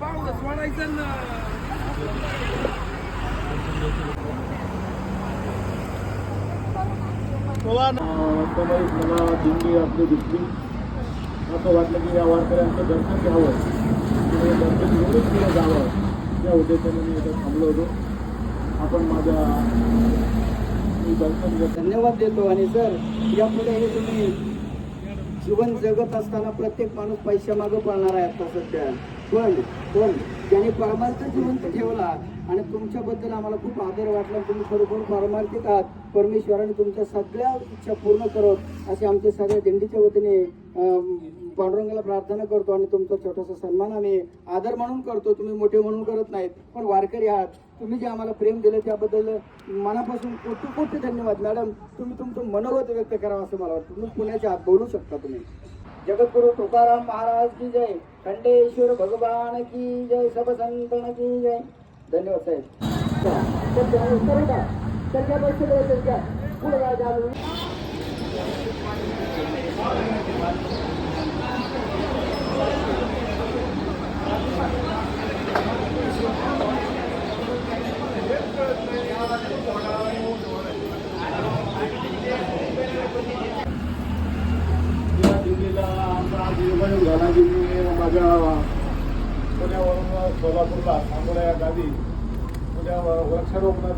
पाऊस वाढायचं ना. मला दिंडी आपली दिसली, असं वाटलं की या वारकऱ्यांचं दर्शन घ्यावं, दर्शन घेऊनच पुढे जावं, त्या उद्देशाने मी इथं थांबलो होतो. आपण मी दर्शन घेतो. धन्यवाद देतो. आणि सर, यापुढे हे तुम्ही जीवन जगत असताना प्रत्येक माणूस पैशामागं पळणार आहे आता सध्या, पण ज्याने परमार्थ जिवंत ठेवला आणि तुमच्याबद्दल आम्हाला खूप आदर वाटला. तुम्ही खरोखर पारमार्थिक आहात. परमेश्वराने तुमच्या सगळ्या इच्छा पूर्ण करत असे आमच्या सगळ्या दिंडीच्या वतीने पांडुरंगाला प्रार्थना करतो. आणि तुमचा छोटासा सन्मान आम्ही आदर म्हणून करतो, तुम्ही मोठे म्हणून करत नाहीत. पण वारकरी आहात, तुम्ही जे आम्हाला प्रेम दिलं त्याबद्दल मनापासून कोटी धन्यवाद. मॅडम, तुम्ही तुमचं मनोगत व्यक्त करावं असं मला वाटतं. तुम्ही पुण्याच्या आत बोलू शकता. तुम्ही जगद्गुरु तुकाराम महाराज की जय, खंडेश्वर भगवान की जय, सब संतन की जय. धन्यवाद साहेब. पुढे झाला की मी माझ्या पुण्यावरून सोलापूरला सांगोला या गावी पुण्या वृक्षारोपणात